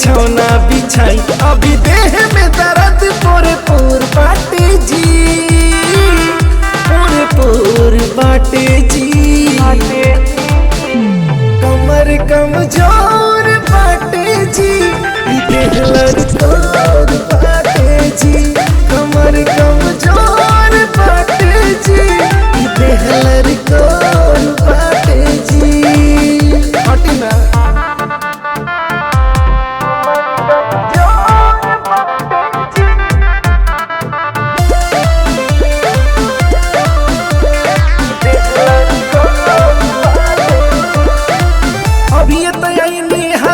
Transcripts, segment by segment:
बिछौना बिछाई अभी देह में दर्द पोरे पोर बाटे जी, पोरे पोर बाटे जी। कमर कमजोर बाटे जी, देह लड़कोर बाटे जी। कमर कमजोर बाटे जी, देह लड़कोर बाटे जी। हटी ना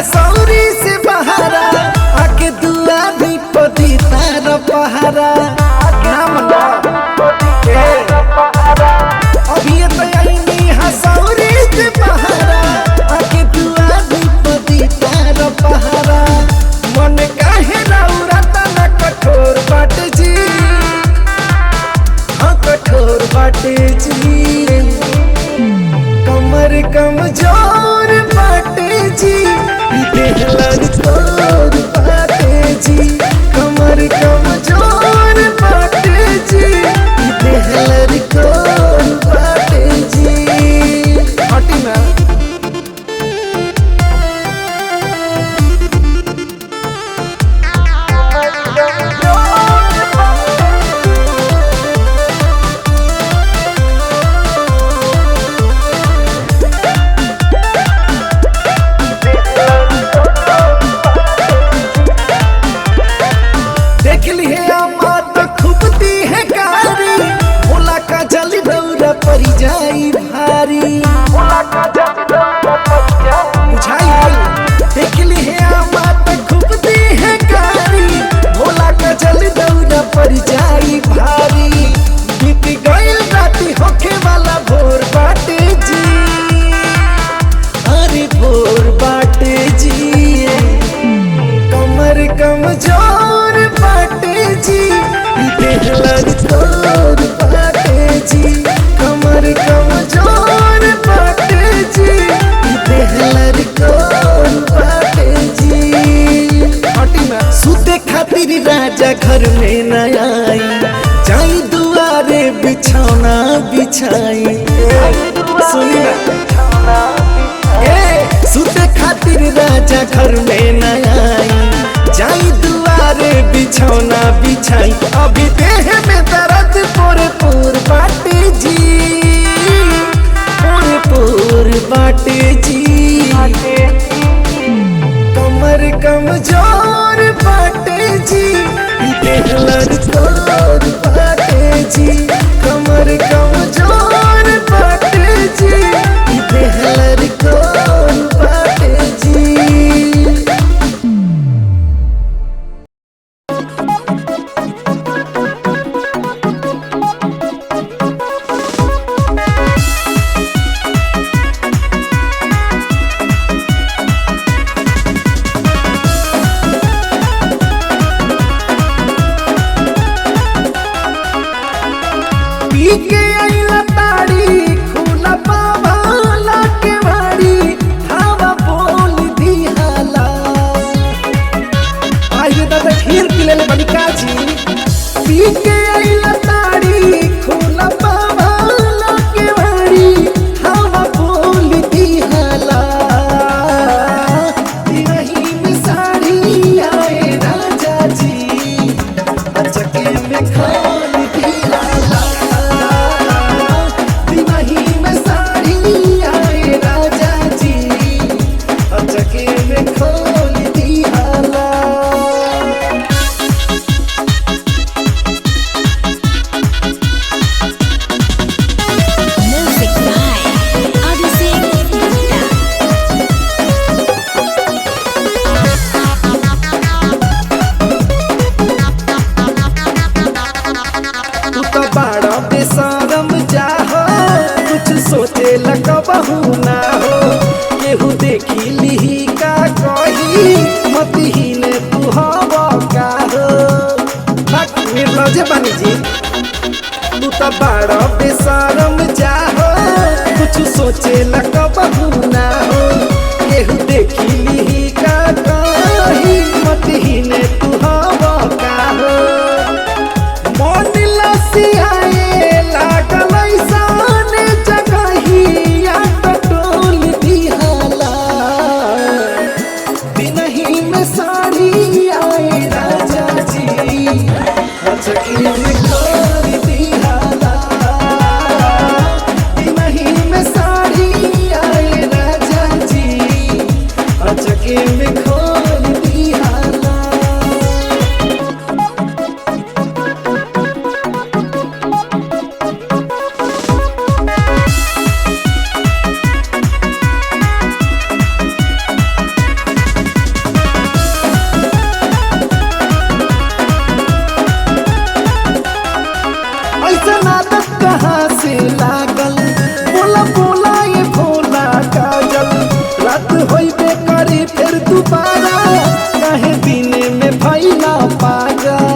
सौरी से बहारा आके दुआ भी पदी तार पहारा अभी तो सौरी से बहारा आके दुआ भी पदी तार पहारा। मन काहे रौरता न कठोर बाटे जी, हाँ कठोर बाटे जी। कमर कमजोर बाटे जी, देह लड़कोर बाटे जी। कमर कमजोर बाटे जी, देह लड़कोर बाटे जी। हटी ना परी जाई भारी बुझाई देख ली है मात खूब दी है कारी। भोला का जल दौरा परी जाई भारी। बीत गईल राती होखे वाला भोर बाटे जी, अरे भोर बाटे जी। कमर कमजोर बाटे जी, देह लड़कोर बाटे जी। कमर कमजोर बाटे जी, देह लड़कोर बाटे जी। हटी ना सुते खातिर राजा घर में न आई, जाई दुआरे बिछौना बिछाई। सुनी ना सुते खातिर राजा घर में न आई, जाई दुआरे बिछौना बिछाई अभी देह में दर्द पोरे पोर बाटे जी, पोरे पोर बाटे जी। कमर कमजोर बाटे जी, देह लड़कोर बाटे जी। कमर कमजोर बाटे जी, देह लड़कोर बाटे जी। के आइला ताड़ी खुला पावाला के वाड़ी हवा बोल दिहाला। आइए दादा खीर पिले ले बनी काजी। पी के आइला ताड़ी खुला पावाला के वाड़ी हवा बोल दिहाला। दिनही में साड़ी आए राजा जी, अचके में खोल दिहाला। सोचे लगबहू ना हो केहू देखी लिही का कही मतिहीन तू हवा का हो। निर्लज बनी जी तू तो बड़ा बेशरम जा हो, कुछ सोचे लगबहू ना हो केहू देखी लिही का कही से लागल बोला बोला ये भोला काजल रात होइबे करे फिर दोबारा कहे दिने में भइला पागल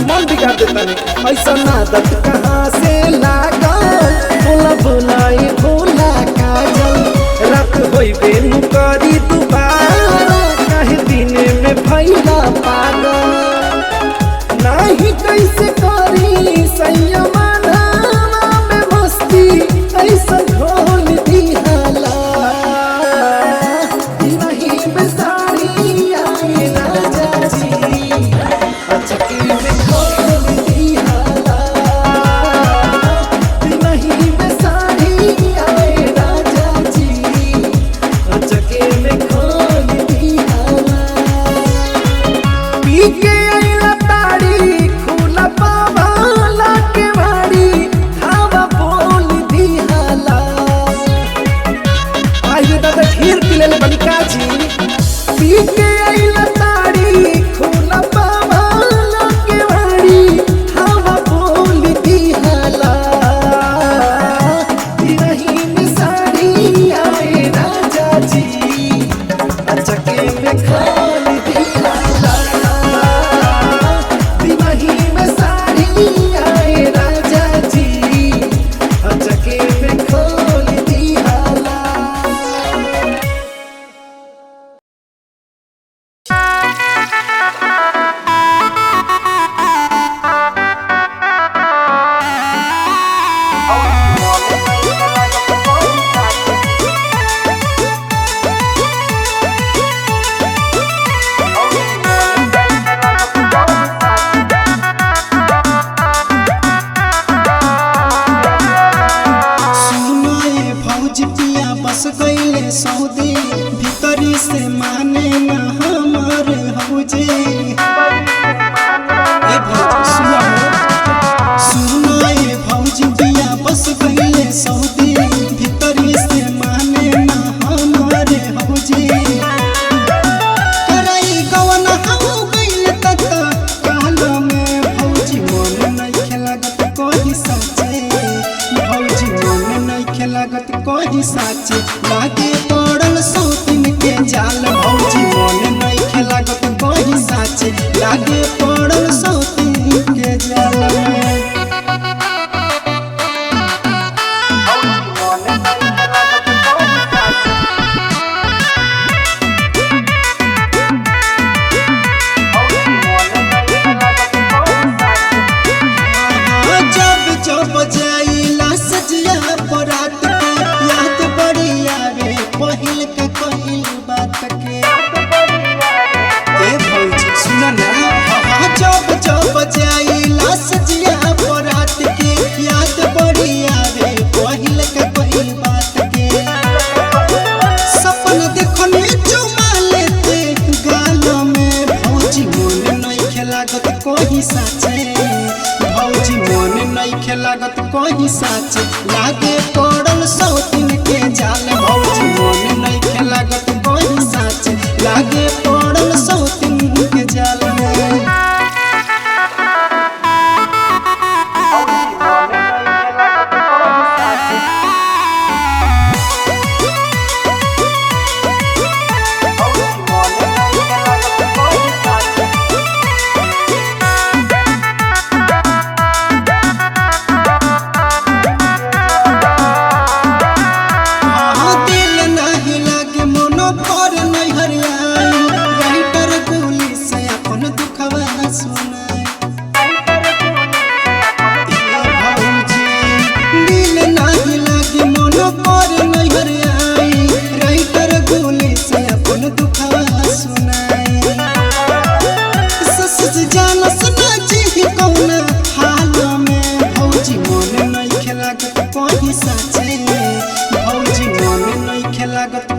मन बिगाड़ देता नहीं ऐसा आदत कहाँ से लागल बोला बोला ये भोला काजल रात होइबे नु करी दोबारा कहे दिने में भइला पागल नहीं कैसे करी संयम में मस्ती ऐसा घोल दिहाला नहीं में साड़ी आए राजा जी अचकी में घोल दिहाला नहीं में साड़ी आए राजा जी अचकी में घोल दिहाला पी के सौदे भीतरी से माने न हमर हौजे ए भौजी सुनो ए भौजी बिया बस गईले सौदे भीतरी से माने न हमर हौजे कराई गवन हो गईले तत काल में भौजी मन नहीं खेलागत कोई साचे भौजी मन नहीं खेलागत कोई साचे लागे पड़ल सौतिन के जाल भौजी मन नहीं खेलागत कोई साचे लागे पड़ल सौतिन के जाल जब जब जाइला सजिया बरात याद बड़ी आवे पहिल के पहिल बात के ए भौजी सुन ना जब जब जाइला सजिया बरात के याद बड़ी आवे पहिल के पहिल बात के सपन देखने चुमा लेते गाल में भौजी मन नहीं खेलागत कोई साचे भौजी मन नहीं खेलागत कोई साचे लागे पड़ल सौतिन के जाल भौजी मन नहीं खेलागत कोई साचे लागे पड़ल सौतिन के जाल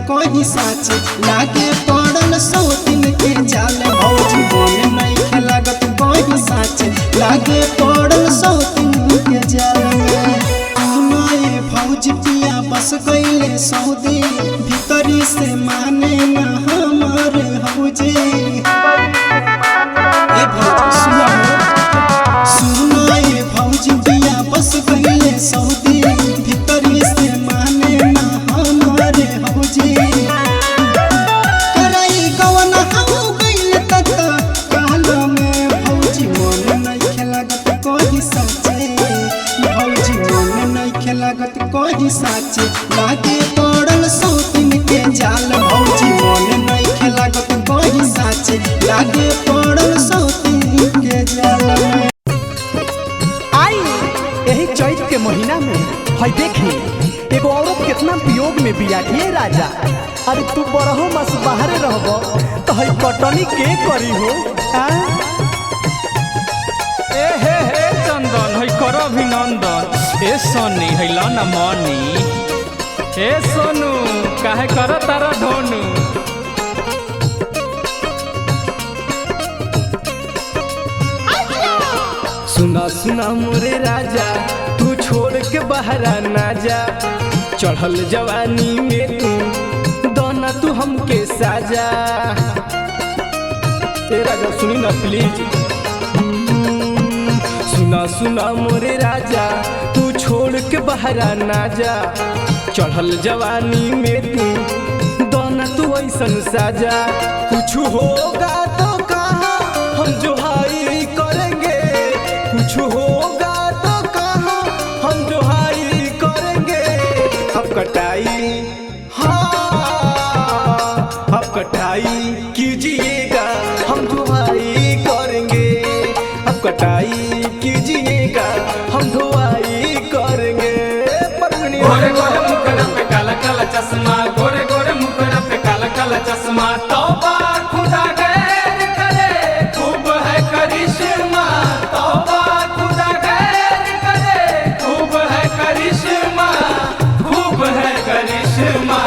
कोई साचे लागे पड़ल सौतिन के जाल भौजी मन नहीं खेलागत कोई साचे लागे पड़ल सौतिन के जाल सुनो ए भौजी पिया बस गईले सौदे भीतरी से माने न हमर हौजे ए भौजी सुनो ए भौजी पिया लागत कही साचे लागे पड़ल सौतिन के जाल भौजी मन नइखे लागत कही साचे लागे पड़ल सौतिन के जाल। आई यही चैत के महीना में है देखी एगो औरत कितना वियोग में बिया ये राजा। अरे तू बरहो मस बाहरे रहबो तो है कटनी के करी हो। ए हे चंदन है कर अभिनंदन। ए सोनी है लाना मनी। ए सोनू काहे कर तारा ढोनू। सुना सुना मोरे राजा तू छोड़ के बाहरा ना जा। चढ़ल जवानी में तू दोना तू हमके साजा। ए राजा सुनी ना प्लीज। सुना सुना मोरे राजा तू छोड़ के बाहरा ना जा। चढ़ल जवानी में तू दोना तू ऐसन साजा। कुछ होगा तो कहा हम जो हाई करेंगे। कुछ होगा तो कहा हम जो हाई करेंगे। अब कटाई हाँ अब कटाई कीजिएगा हम धुआई करेंगे। अब कटाई कीजिएगा हम धुआई करेंगे। गोरे गोरे मुखड़ा पे काला काला चश्मा। गोरे गोरे मुखड़ा पे काला काला चश्मा। तौबा खुदा गैर करे खूब है करिश्मा। तौबा खुदा गैर करे खूब है करिश्मा। खूब है करिश्मा।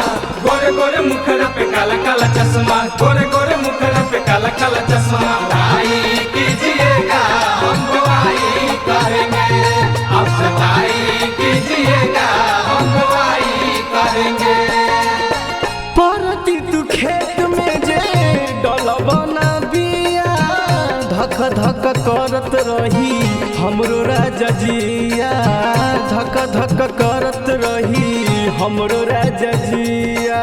गोरे गोरे मुखड़ा पे काला काला चश्मा। गोरे गोरे मुखड़ा पे काला काला चश्मा। भाई कीजिएगा हम दुआई करेंगे। अब सताई कीजिएगा हम दुआई करेंगे। परती तू खेत में जे डलबना बिया। धक धक करत रही हमरो राजा जिया। धक धक करत रही हमरो राजा जिया।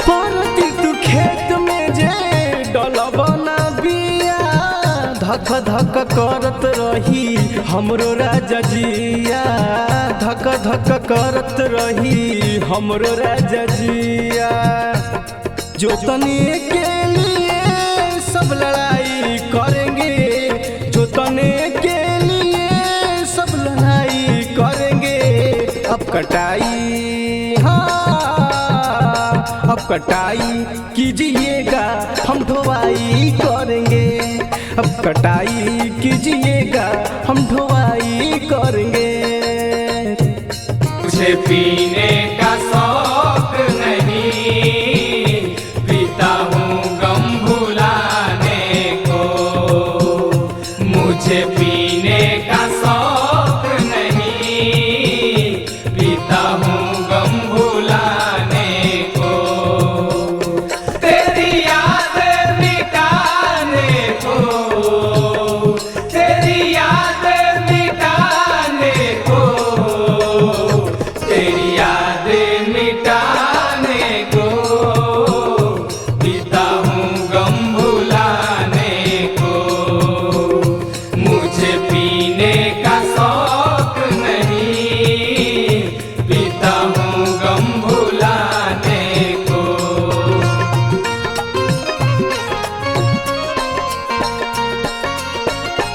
परती तू खेत में जे डलबना बिया। धक धक करत रही हमरो राजा जिया। धक धक करत रही हमरो राजा जिया। जोतने के लिए सब लड़ाई करेंगे। जोतने के लिए सब लड़ाई करेंगे। अब कटाई हाँ अब कटाई कीजिएगा हम ढुआई करेंगे। अब कटाई कीजिएगा हम ढुआई करेंगे। मुझे पीने का शौक नहीं पीता हूँ गम भुलाने को। मुझे पीने का शौक नहीं पीता हूँ गम भुलाने को। तेरी याद मिटाने को। तेरी याद मिटाने को। तेरी याद मिटाने को पीता हूँ गम भुलाने को। मुझे पीने का शौक नहीं पीता हूँ गम भुलाने को।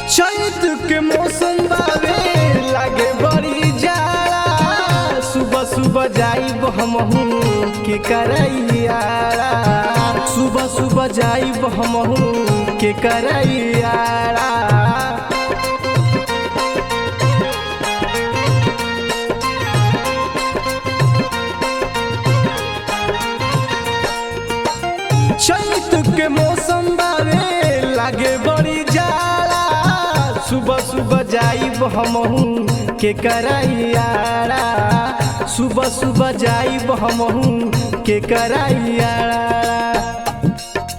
चैत के मौसम बावे लागे बड़ी जाड़ा। सुबह सुबह जाइब हमहू के करैयारा। सुबह सुबह जाइब हमहू के करैयारा। चैत के मौसम बावे लागे बड़ी जाड़ा। सुबह सुबह जाइब हमहू के करैयारा। सुबह सुबह जाइब हमहू के करैयारा।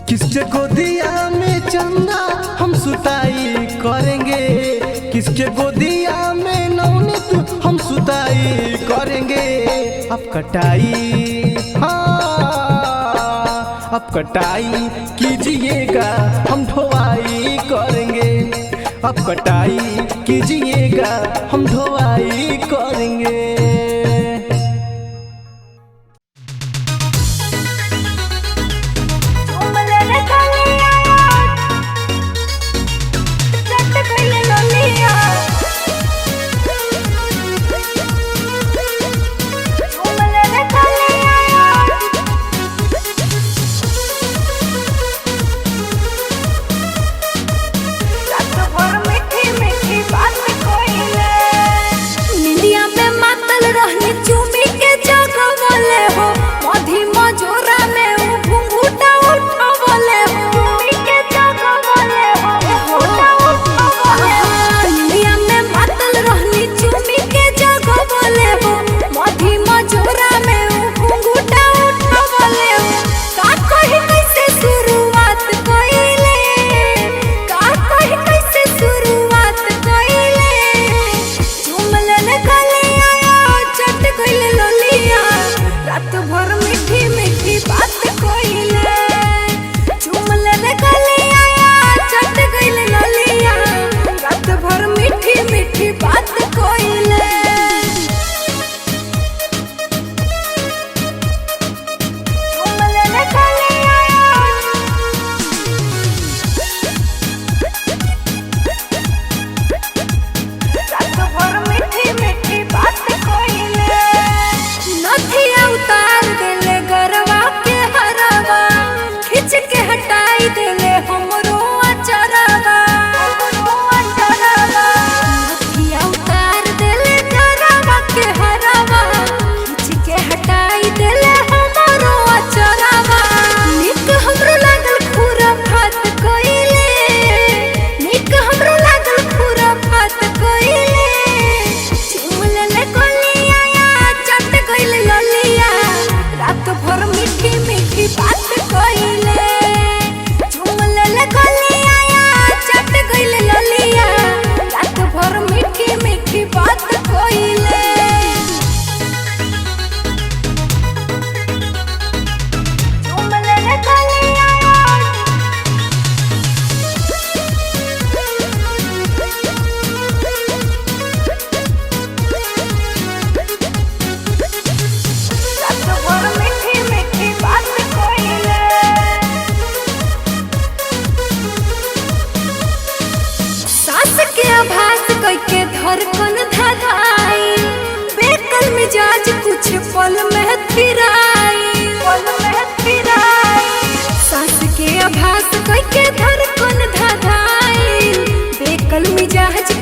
किसके गोदिया में चंदा हम सुताई करेंगे। किसके गोदिया में नौनित हम सुताई करेंगे। अब कटाई हाँ अब कटाई कीजिएगा हम ढोवाई करेंगे, अब कटाई कीजिएगा हम ढोवाई करेंगे।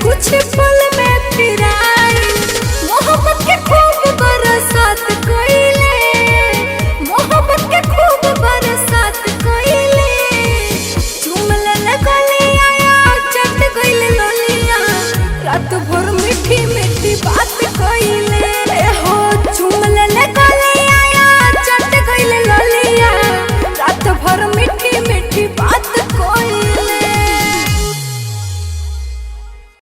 कुछ